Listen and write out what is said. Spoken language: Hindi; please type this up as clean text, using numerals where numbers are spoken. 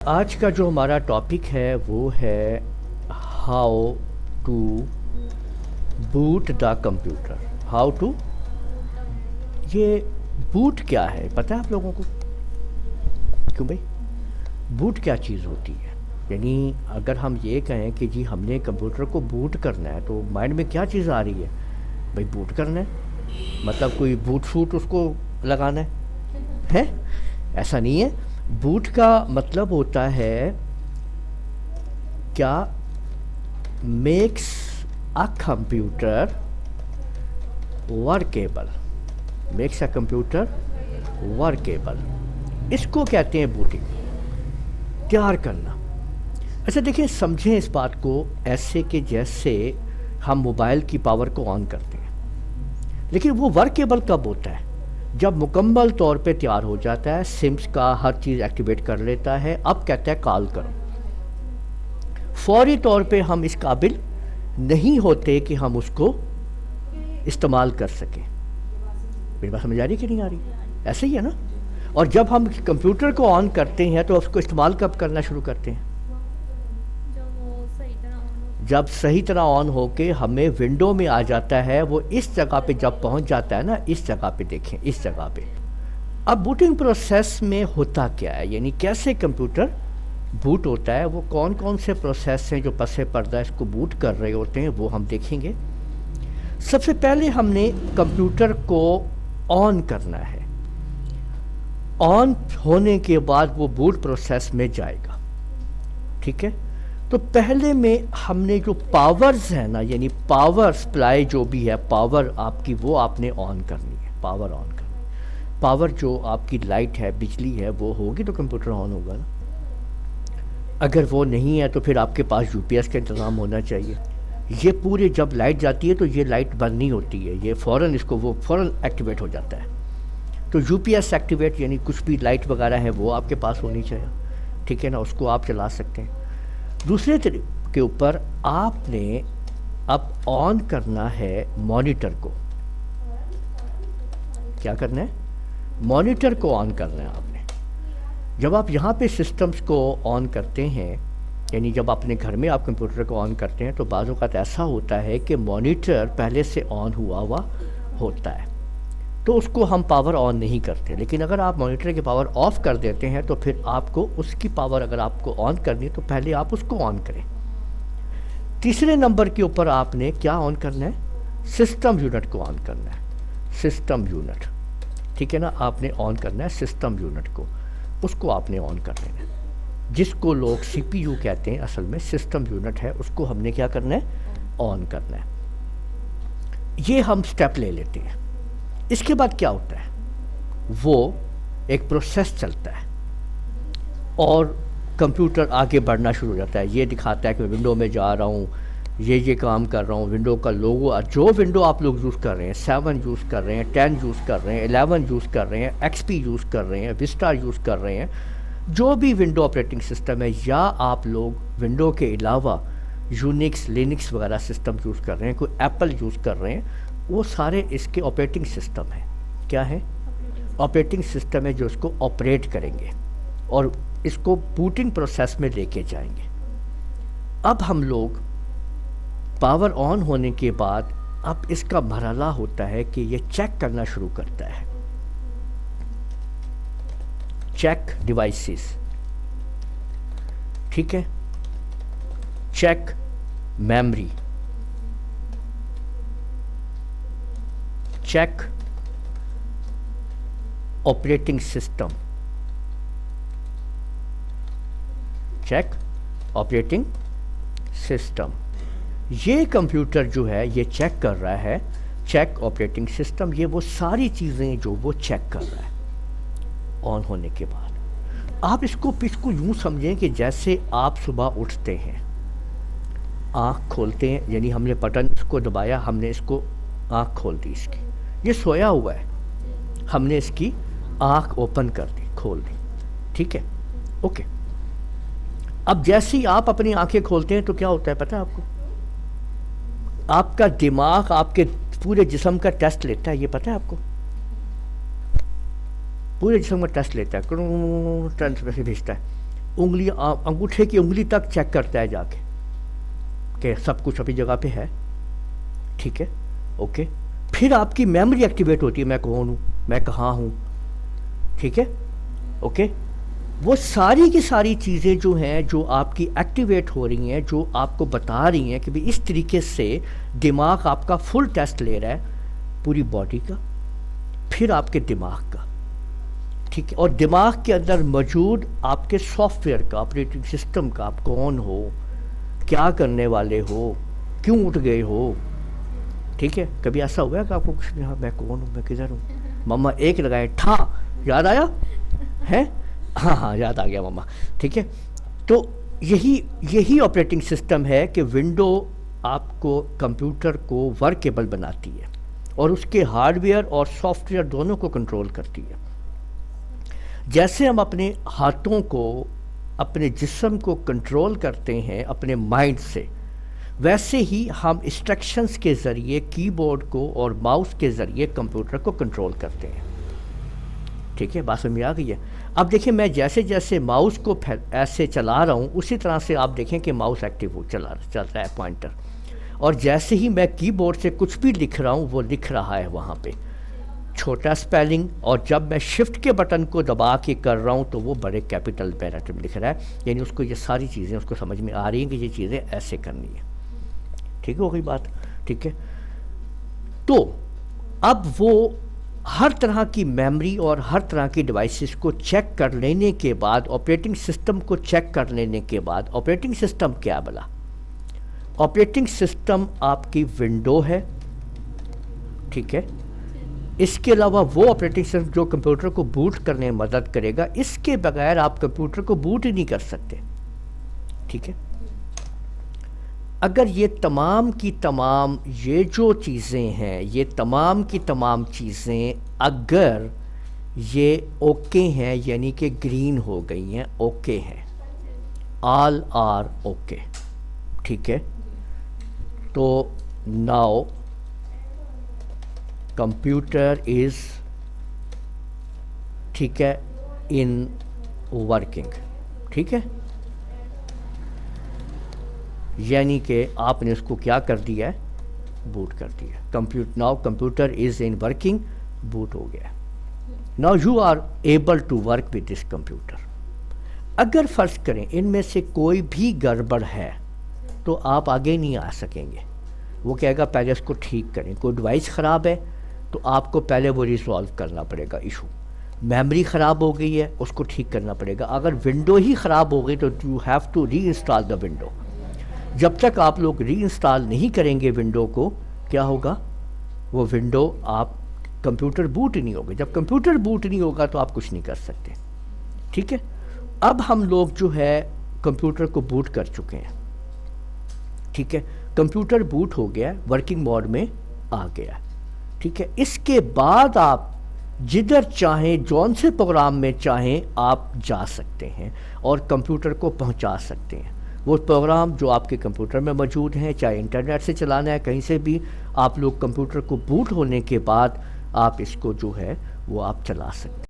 आज का जो हमारा टॉपिक है वो है how to boot the computer. How to, ये बूट क्या है पता है आप लोगों को? क्यों भाई, बूट क्या चीज़ होती है? यानी अगर हम ये कहें कि जी हमने कंप्यूटर को बूट करना है तो माइंड में क्या चीज़ आ रही है? भाई बूट करना है, मतलब कोई बूट शूट उसको लगाना है? ऐसा नहीं है। बूट का मतलब होता है क्या, makes a computer workable, makes a computer workable, इसको कहते हैं बूटिंग, तैयार करना। अच्छा देखिए, समझें इस बात को ऐसे कि जैसे हम मोबाइल की पावर को ऑन करते हैं, लेकिन वो वर्केबल कब होता है? जब मुकम्मल तौर पे तैयार हो जाता है, सिम्स का हर चीज़ एक्टिवेट कर लेता है, अब कहता है कॉल करो। फौरी तौर पे हम इस काबिल नहीं होते कि हम उसको इस्तेमाल कर सकें। मेरी बात समझ आ रही कि नहीं आ रही? ऐसे ही है ना। और जब हम कंप्यूटर को ऑन करते हैं तो उसको इस्तेमाल कब करना शुरू करते हैं? जब सही तरह ऑन होके हमें विंडो में आ जाता है। वो इस जगह पे जब पहुंच जाता है ना, इस जगह पे देखें, इस जगह पे। अब बूटिंग प्रोसेस में होता क्या है, यानी कैसे कंप्यूटर बूट होता है, वो कौन कौन से प्रोसेस हैं जो पसे पर्दा इसको बूट कर रहे होते हैं, वो हम देखेंगे। सबसे पहले हमने कंप्यूटर को ऑन करना है। ऑन होने के बाद वो बूट प्रोसेस में जाएगा, ठीक है। तो पहले में हमने जो पावर्स है ना, यानी पावर सप्लाई जो भी है, पावर आपकी, वो आपने ऑन करनी है। पावर ऑन करनी, पावर जो आपकी लाइट है, बिजली है, वो होगी तो कंप्यूटर ऑन होगा ना। अगर वो नहीं है तो फिर आपके पास यूपीएस का इंतज़ाम होना चाहिए। ये पूरे जब लाइट जाती है तो ये लाइट बंद नहीं होती है, ये फ़ौरन इसको वो फ़ौरन एक्टिवेट हो जाता है। तो यूपीएस एक्टिवेट, यानी कुछ भी लाइट वगैरह है वो आपके पास होनी चाहिए, ठीक है ना, उसको आप चला सकते हैं। दूसरे तरीके के ऊपर आपने अब ऑन करना है मॉनिटर को। क्या करना है? मॉनिटर को ऑन करना है आपने। जब आप यहाँ पे सिस्टम्स को ऑन करते हैं, यानी जब अपने घर में आप कंप्यूटर को ऑन करते हैं, तो बाज़ औक़ात ऐसा होता है कि मॉनिटर पहले से ऑन हुआ होता है, तो उसको हम पावर ऑन नहीं करते। लेकिन अगर आप मॉनिटर की पावर ऑफ़ कर देते हैं तो फिर आपको उसकी पावर अगर आपको ऑन करनी है तो पहले आप उसको ऑन करें। तीसरे नंबर के ऊपर आपने क्या ऑन करना है? सिस्टम यूनिट को ऑन करना है। सिस्टम यूनिट, ठीक है ना, आपने ऑन करना है सिस्टम यूनिट को, उसको आपने ऑन कर लेना है। जिसको लोग सीपीयू कहते हैं, असल में सिस्टम यूनिट है, उसको हमने क्या करना है? ऑन करना है। ये हम स्टेप ले लेते हैं। इसके बाद क्या होता है? वो एक प्रोसेस चलता है और कंप्यूटर आगे बढ़ना शुरू हो जाता है। ये दिखाता है कि मैं विंडो में जा रहा हूँ, ये काम कर रहा हूँ। विंडो का लोगो, जो विंडो आप लोग यूज़ कर रहे हैं, 7 यूज़ कर रहे हैं, 10 यूज़ कर रहे हैं, 11 यूज़ कर रहे हैं, एक्सपी यूज़ कर रहे हैं, विस्टा यूज़ कर रहे हैं, जो भी विंडो ऑपरेटिंग सिस्टम है, या आप लोग विंडो के अलावा यूनिक्स, लिनक्स वगैरह सिस्टम यूज़ कर रहे हैं, कोई एप्पल यूज़ कर रहे हैं, वो सारे इसके ऑपरेटिंग सिस्टम हैं। क्या है? ऑपरेटिंग सिस्टम है जो इसको ऑपरेट करेंगे और इसको बूटिंग प्रोसेस में लेके जाएंगे। अब हम लोग पावर ऑन होने के बाद अब इसका मरहला होता है कि ये चेक करना शुरू करता है। चेक डिवाइसेस, ठीक है, check memory, check operating system, check operating system. ये कंप्यूटर जो है ये चेक कर रहा है, चेक ऑपरेटिंग सिस्टम, ये वो सारी चीज़ें जो वो चेक कर रहा है ऑन होने के बाद। आप इसको यूँ समझें कि जैसे आप सुबह उठते हैं, आँख खोलते हैं, यानी हमने बटन इसको दबाया, हमने इसको आँख खोल दी, इसकी, ये सोया हुआ है, हमने इसकी आँख ओपन कर दी, खोल दी, ठीक है, ओके। अब जैसे ही आप अपनी आंखें खोलते हैं तो क्या होता है पता है आपको? आपका दिमाग आपके पूरे जिस्म का टेस्ट लेता है, ये पता है आपको? पूरे जिस्म का टेस्ट लेता है, टर्न से भेजता है। उंगली अंगूठे की उंगली तक चेक करता है जाके कि सब कुछ अपनी जगह पे है, ठीक है, ओके। फिर आपकी मेमोरी एक्टिवेट होती है, मैं कौन हूँ, मैं कहाँ हूँ, ठीक है, ओके। वो सारी की सारी चीज़ें जो हैं, जो आपकी एक्टिवेट हो रही हैं, जो आपको बता रही हैं कि भाई इस तरीके से दिमाग आपका फुल टेस्ट ले रहा है पूरी बॉडी का, फिर आपके दिमाग का, ठीक है, और दिमाग के अंदर मौजूद आपके सॉफ्टवेयर का, ऑपरेटिंग सिस्टम का, आप कौन हो, क्या करने वाले हो, क्यों उठ गए हो, ठीक है। कभी ऐसा हुआ है कि आपको कुछ नहीं, हाँ मैं कौन हूँ, मैं किधर हूँ, मम्मा एक लगाए ठा, याद आया है, हाँ हाँ याद आ गया मम्मा, ठीक है। तो यही ऑपरेटिंग सिस्टम है कि विंडो आपको, कंप्यूटर को वर्केबल बनाती है और उसके हार्डवेयर और सॉफ्टवेयर दोनों को कंट्रोल करती है। जैसे हम अपने हाथों को, अपने जिस्म को कंट्रोल करते हैं अपने माइंड से, वैसे ही हम इंस्ट्रक्शंस के ज़रिए कीबोर्ड को और माउस के ज़रिए कंप्यूटर को कंट्रोल करते हैं, ठीक है। बात समझ में आ गई है। अब देखिए, मैं जैसे जैसे माउस को ऐसे चला रहा हूँ, उसी तरह से आप देखें कि माउस एक्टिव हो चल रहा है पॉइंटर, और जैसे ही मैं कीबोर्ड से कुछ भी लिख रहा हूँ वो लिख रहा है वहाँ पे छोटा स्पेलिंग, और जब मैं शिफ्ट के बटन को दबा के कर रहा हूँ तो वो बड़े कैपिटल पैराग्राफ में लिख रहा है, यानी उसको ये सारी चीज़ें उसको समझ में आ रही हैं कि ये चीज़ें ऐसे करनी है, ठीक हो गई बात, ठीक है। तो अब वो हर तरह की मेमोरी और हर तरह की डिवाइसेस को चेक कर लेने के बाद, ऑपरेटिंग सिस्टम को चेक कर लेने के बाद, ऑपरेटिंग सिस्टम क्या बोला, ऑपरेटिंग सिस्टम आपकी विंडो है, ठीक है। इसके अलावा वो ऑपरेटिंग सिस्टम जो कंप्यूटर को बूट करने में मदद करेगा, इसके बगैर आप कंप्यूटर को बूट ही नहीं कर सकते, ठीक है। अगर ये तमाम की तमाम ये जो चीज़ें हैं, ये तमाम की तमाम चीज़ें अगर ये ओके हैं, यानी कि ग्रीन हो गई हैं, ओके हैं, ऑल आर ओके, ठीक है, तो नाउ कंप्यूटर इज़, ठीक है, इन वर्किंग, ठीक है, यानी कि आपने उसको क्या कर दिया है, बूट कर दिया। Now computer is in working, boot हो गया। Now you are able to work with this computer. अगर फ़र्ज़ करें इनमें से कोई भी गड़बड़ है तो आप आगे नहीं आ सकेंगे, वो कहेगा पहले इसको ठीक करें। कोई डिवाइस ख़राब है तो आपको पहले वो रिजॉल्व करना पड़ेगा इशू, मेमोरी ख़राब हो गई है उसको ठीक करना पड़ेगा, अगर विंडो ही ख़राब हो गई तो you have to reinstall the window. जब तक आप लोग री इंस्टॉल नहीं करेंगे विंडो को, क्या होगा, वो विंडो आप कंप्यूटर बूट ही नहीं होगा। जब कंप्यूटर बूट नहीं होगा तो आप कुछ नहीं कर सकते, ठीक है। अब हम लोग जो है कंप्यूटर को बूट कर चुके हैं, ठीक है, कंप्यूटर बूट हो गया, वर्किंग मोड में आ गया, ठीक है। इसके बाद आप जिधर चाहें, जौन से प्रोग्राम में चाहें आप जा सकते हैं और कंप्यूटर को पहुंचा सकते हैं। वो प्रोग्राम जो आपके कंप्यूटर में मौजूद हैं, चाहे इंटरनेट से चलाना है, कहीं से भी आप लोग कंप्यूटर को बूट होने के बाद आप इसको जो है वो आप चला सकते हैं।